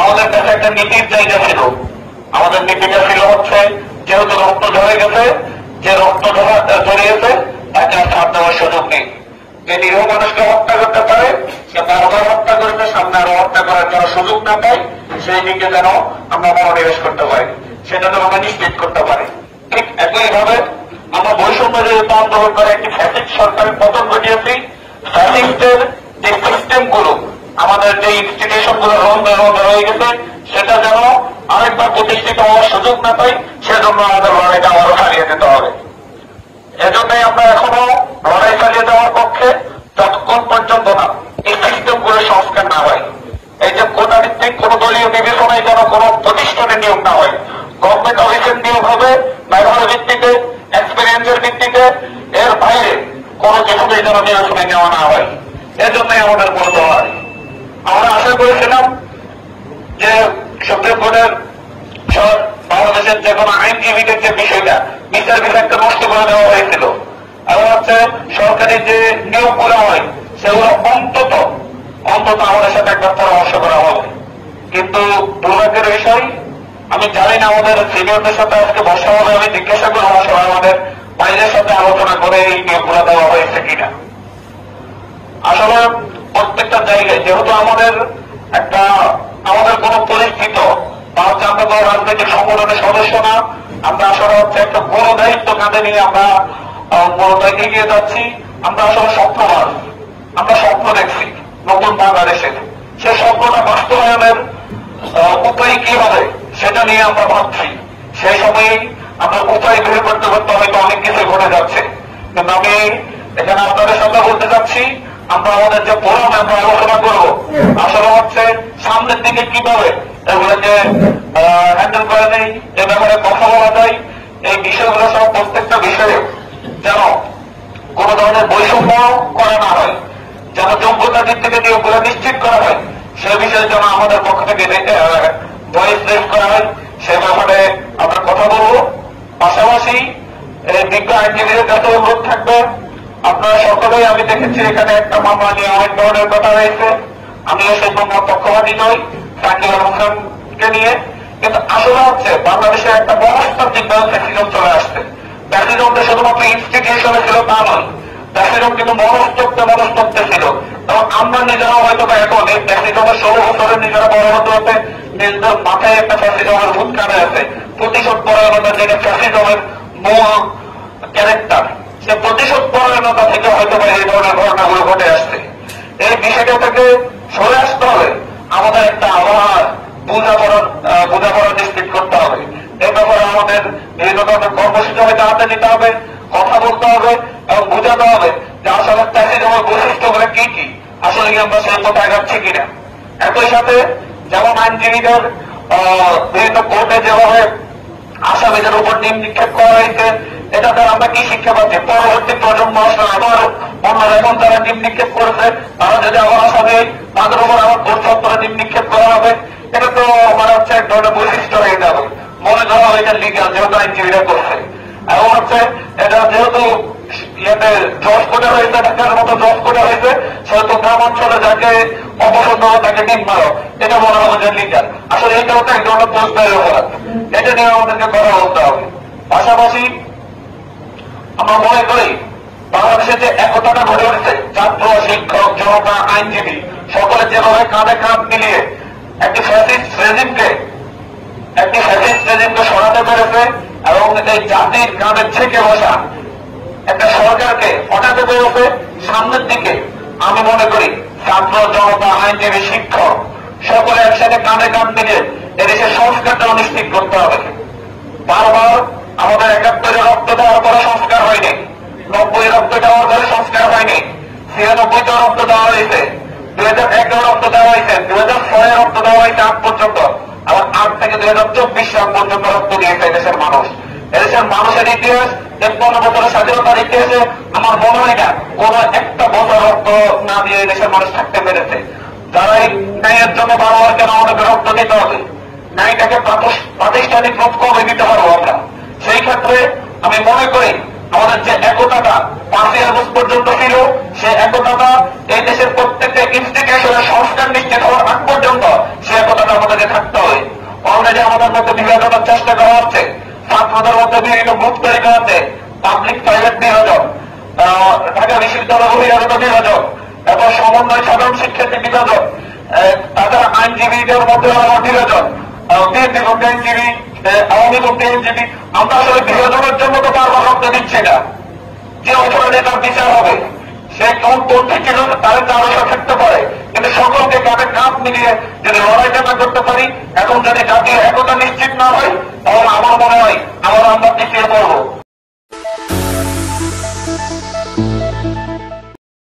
আমাদের কাছে একটা নীতির জায়গা ছিল। আমাদের নীতিটা ছিল হচ্ছে, যেহেতু রক্ত ঝরে গেছে, যে রক্ত ঝরিয়েছে তাকে আর ছাড় দেওয়ার সুযোগ নেই। যে নিরীহ মানুষকে হত্যা করতে পারে, সে বারবার হত্যা করেছে, সামনে আরো হত্যা করার জন্য সুযোগ না পাই, সেই দিকে যেন আমরা মনোনিবেশ করতে পারি, সেটা যেন আমরা নিশ্চিত করতে পারি। ঠিক একইভাবে আমরা বৈষম্য বিরোধী আন্দোলন করে একটি ফ্যাসিস্ট সরকারের পতন ঘটিয়েছি। ফ্যাসিস্টের যে সিস্টেম গুলো, আমাদের যে ইনস্টিটিউশন গুলো রন্ধ হয়ে গেছে, সেটা যেন আরেকবার প্রতিষ্ঠিত হওয়ার সুযোগ না পাই, সেজন্য আমাদের লড়াইটা আবারও চালিয়ে যেতে হবে। এজন্যই আমরা এখনো লড়াই চালিয়ে যাওয়ার পক্ষে, যতক্ষণ পর্যন্ত না এই সিস্টেম গুলো সংস্কার না হয়। এই যে কোটা ভিত্তিক কোন দলীয় বিবেচনায় যেন কোন প্রতিষ্ঠানের নিয়োগ না হয়, গভর্নমেন্ট অফিসের নিয়োগ হবে মেধার ভিত্তিতে, এক্সপিরিয়েন্সের ভিত্তিতে, এর বাইরে কোন কিছুতেই যেন নির্বাচনে নেওয়া না হয়। এজন্যই আমাদের বলতে হয়। আমরা আশা করেছিলাম যে সুপ্রিম কোর্টের বাংলাদেশের যে কোনো আইনজীবীদের যে বিষয়টা, বিচার বিভাগকে নষ্ট করে দেওয়া হয়েছিল, এবং হচ্ছে সরকারি যে নিয়োগ করা হয় সেগুলো অন্তত আমাদের সাথে একবার পরামর্শ করা হবে। কিন্তু দুর্ভাগ্যের বিষয়, আমি জানি না আমাদের সিনিয়রদের সাথে আজকে বসা হবে, আমি জিজ্ঞাসা করবো আসলে আমাদের বাইরের সাথে আলোচনা করে এই নিয়োগগুলো দেওয়া হয়েছে কিনা। আসলে প্রত্যেকটা জায়গায় যেহেতু আমাদের কোন পরিস্থিত বা হচ্ছে আমরা কোনো রাজনৈতিক সংগঠনের সদস্য না, আমরা আসলে হচ্ছে একটা বড় দায়িত্ব কাঁধে নিয়ে আমরা মূলত এগিয়ে যাচ্ছি। আমরা আসলে স্বপ্নবাজ, আমরা স্বপ্ন দেখছি নতুন বাংলাদেশের। সে স্বপ্নটা বাস্তবায়নের উপায় কি হবে সেটা নিয়ে আমরা ভাবছি। সেই সময়েই আমরা উপায় বের করতে করতে হয়তো অনেক কিছু ঘটে যাচ্ছে। কিন্তু আমি এখানে আপনাদের সাথে বলতে চাচ্ছি, আমরা আমাদের যে ফোরাম আমরা আলোচনা করবো, আসলে হচ্ছে সামনের দিকে কিভাবে এগুলোকে হ্যান্ডেল করে নেই, এ ব্যাপারে কথা বলা যায়। এই বিষয়গুলো সব প্রত্যেকটা বিষয়ে যেন কোন ধরনের বৈষম্য করা না হয়, যেন যোগ্যতার দিক থেকে নিয়োগগুলো নিশ্চিত করা হয়, সে বিষয়ে যেন আমাদের পক্ষ থেকে ভয়েস রেজ করা হয়, সে ব্যাপারে আমরা কথা বলবো। পাশাপাশি বিজ্ঞ আইনজীবীদের কাছে অনুরোধ থাকবে, আপনারা সকলেই, আমি দেখেছি এখানে একটা মামলা নিয়ে অনেক ধরনের কথা হয়েছে, আমিও সেই মামলার পক্ষপাতী নই সাকিব আল হাসানকে নিয়ে। কিন্তু আসলে হচ্ছে বাংলাদেশে একটা মনস্তাত্ত্বিক ফ্যাসিজম চলে আসছে। ফ্যাসিজমটা শুধুমাত্র ইনস্টিটিউশনে ছিল তা নয়, ফ্যাসিজম কিন্তু মনস্তত্ত্বে ছিল। এবং আমরা নিজেরাও হয়তো এখন এই ফ্যাসিজমের 16 বছরের নিজেরা বড় হতে হতে নিজেদের মাথায় একটা ফ্যাসিজমের ভূত কাটে আছে। প্রতিশোধ পরায়ণতা যেটা ফ্যাসিজমের মূল ক্যারেক্টার, সে প্রতিশোধ পরায়ণতা থেকে হয়তো এই ধরনের ঘটনাগুলো ঘটে আসছে। এই বিষয়টা থেকে সরে আসতে হবে, আমাদের একটা আবহাওয়া বোঝাপড়া নিশ্চিত করতে হবে। এই ব্যাপারে আমাদের বিভিন্ন ধরনের কর্মসূচি হয়তো হাতে নিতে হবে, কথা বলতে হবে এবং বোঝাতে হবে যে আসলে ফ্যাসিজমের বৈশিষ্ট্যগুলো কি কি, আসলে কি আমরা সেই পথে আগাচ্ছি কিনা। একই সাথে যেমন আইনজীবীদের বিভিন্ন কোর্টে যেভাবে আসামিদের উপর ডিম নিক্ষেপ করা হয়েছে, এটা দ্বারা আমরা কি শিক্ষা পাচ্ছি? পরবর্তী প্রজন্ম আসলে আবার অন্যরা এখন তারা ডিম নিক্ষেপ করেছে, তারা যদি আবার আসামি তাদের উপর আবার কোর্ট চত্বরে ডিম নিক্ষেপ করা হবে, এটা তো মানে হচ্ছে এক ধরনের বৈশিষ্ট্য হয়ে যাবে। মনে করা হয় এটা লিগাল, যেহেতু আইনজীবীরা করছে। এবং হচ্ছে এটা যেহেতু ইয়েতে জজ কোর্টে হয়েছে, ঢাকার মতো জজ কোর্টে হয়েছে, সেহেতু গ্রামাঞ্চলে যাকে অপছন্দ হয় তাকে ডিম মারো, এটা মনে হবে যে লিগাল। আসলে এটাও তো এক ধরনের পোস্টারের অপরাধ, এটা নিয়ে আমাদেরকে কথা বলতে হবে। পাশাপাশি আমরা মনে করি বাংলাদেশে যে একতাটা গড়ে উঠেছে, ছাত্র, শিক্ষক, জনতা, আইনজীবী সকলে যেভাবে কাঁধে কাঁধ মিলিয়ে একটি ফ্যাসিস্ট রেজিমকে সরাতে পেরেছে এবং এই জাতির কাঁধে ছেঁকে বসা একটা সরকারকে হটাতে পেরেছে সামনের দিকে, আমি মনে করি ছাত্র, জনতা, আইনজীবী, শিক্ষক সকলে একসাথে কাঁধে কাঁধ মিলিয়ে এদেশের সংস্কারটাও নিশ্চিত করতে হবে। বারবার আমাদের 71 রক্ত দেওয়ার পরে সংস্কার হয়নি, 90 রক্ত দেওয়ার পরে সংস্কার হয়নি, 96 রক্ত দেওয়া হয়েছে, 2001 রক্ত দেওয়া হয়েছে, 2006 রক্ত দেওয়া হয়েছে আজ পর্যন্ত, আবার 8 থেকে 2024 সাল পর্যন্ত রক্ত দিয়েছে এদেশের মানুষ। এদেশের মানুষের ইতিহাস 53 বছরের স্বাধীনতার ইতিহাসে আমার মনে হয় না কোন একটা বছর রক্ত না দিয়ে এদেশের মানুষ থাকতে পেরেছে। যারা এই ন্যায়ের জন্য বারবার কেন আমাদেরকে রক্ত দিতে হবে, ন্যায়টাকে প্রাতিষ্ঠানিক রূপ কবে দিতে পারবো আমরা। সেই ক্ষেত্রে আমি মনে করি আমাদের যে একতাটা 5ই আগস্ট পর্যন্ত ছিল, সেই একতাটা এই দেশের প্রত্যেকটা ইনস্টিটিউশনের সংস্কার নিশ্চিত হওয়ার আগ পর্যন্ত সে একতাটা আমাদেরকে মধ্যে বিভিন্ন গ্রুপ তৈরি করাতে পাবলিক প্রাইভেট বিভাজন, ঢাকা বিশ্ববিদ্যালয় বহিরাগত বিভাজন, এবং সমন্বয় সাধারণ শিক্ষার্থী বিভাজন, তাছাড়া আইনজীবীদের মধ্যে বিভাজন, বিএনপি পক্ষে আইনজীবী, আওয়ামী পক্ষে আইনজীবী। আমরা আসলে বিভাজনের জন্য তো বারবার রক্ত দিচ্ছি না, যে অপরাধে তার বিচার হবে সে কোন পন্থী ছিল তাদের আরো থাকতে পারে, কিন্তু সকলকে কাঁধে কাঁধ মিলিয়ে যদি লড়াইটা না করতে পারি, এখন যদি জাতীয় একতা নিশ্চিত না হয়, তাহলে আমার মনে হয় আমরা পিছিয়ে পড়বো।